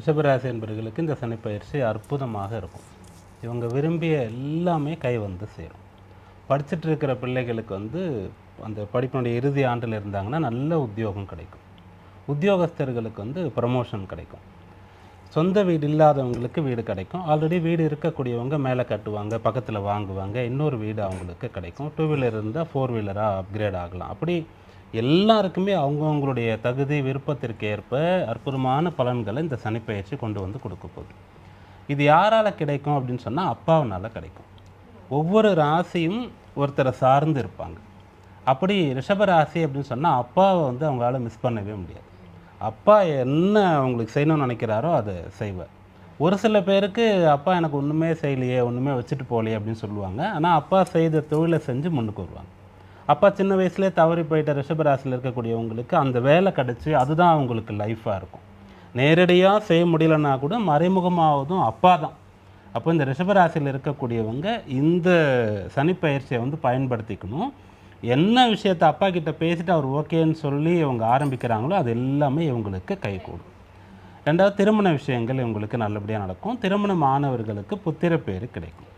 ரிஷபராசி என்பவர்களுக்கு இந்த சனிப்பயிற்சி அற்புதமாக இருக்கும். இவங்க விரும்பிய எல்லாமே கை வந்து சேரும். படிச்சுட்டு இருக்கிற பிள்ளைகளுக்கு வந்து அந்த படிப்பினுடைய இறுதி ஆண்டில் இருந்தாங்கன்னா நல்ல உத்தியோகம் கிடைக்கும். உத்தியோகஸ்தர்களுக்கு வந்து ப்ரமோஷன் கிடைக்கும். சொந்த வீடு இல்லாதவங்களுக்கு வீடு கிடைக்கும். ஆல்ரெடி வீடு இருக்கக்கூடியவங்க மேலே கட்டுவாங்க, பக்கத்தில் வாங்குவாங்க, இன்னொரு வீடு அவங்களுக்கு கிடைக்கும். 2 வீலர் இருந்தால் 4 வீலராக அப்கிரேட் ஆகலாம். அப்படி எல்லாருக்குமே அவங்கவுங்களுடைய தகுதி விருப்பத்திற்கு ஏற்ப அற்புதமான பலன்களை இந்த சனிப்பெயர்ச்சி கொண்டு வந்து கொடுக்க போகுது. இது யாரால் கிடைக்கும் அப்படின்னு சொன்னால் அப்பாவினால் கிடைக்கும். ஒவ்வொரு ராசியும் ஒருத்தரை சார்ந்து இருப்பாங்க. அப்படி ரிஷப ராசி அப்படின்னு சொன்னால் அப்பாவை வந்து அவங்களால மிஸ் பண்ணவே முடியாது. அப்பா என்ன அவங்களுக்கு செய்யணும்னு நினைக்கிறாரோ அதை செய்வார். ஒரு சில பேருக்கு அப்பா எனக்கு ஒன்றுமே செய்யலையே, ஒன்றுமே வச்சுட்டு போகலையே அப்படின்னு சொல்லுவாங்க. ஆனால் அப்பா செய்த தொழிலை செஞ்சு முன்னுக்கு வருவாங்க. அப்பா சின்ன வயசுலேயே தவறி போயிட்ட ரிஷபராசியில் இருக்கக்கூடியவங்களுக்கு அந்த வேலை கிடச்சி அதுதான் அவங்களுக்கு லைஃப்பாக இருக்கும். நேரடியாக செய்ய முடியலன்னா கூட மறைமுகமாவதும் அப்பா தான். அப்போ இந்த ரிஷபராசியில் இருக்கக்கூடியவங்க இந்த சனிப்பெயர்ச்சியை வந்து பயன்படுத்திக்கணும். என்ன விஷயத்தை அப்பா கிட்ட பேசிட்டு அவர் ஓகேன்னு சொல்லி இவங்க ஆரம்பிக்கிறாங்களோ அது எல்லாமே இவங்களுக்கு கைகூடும். ரெண்டாவது, திருமண விஷயங்கள் இவங்களுக்கு நல்லபடியாக நடக்கும். திருமணம் ஆனவர்களுக்கு புத்திர பேர் கிடைக்கும்.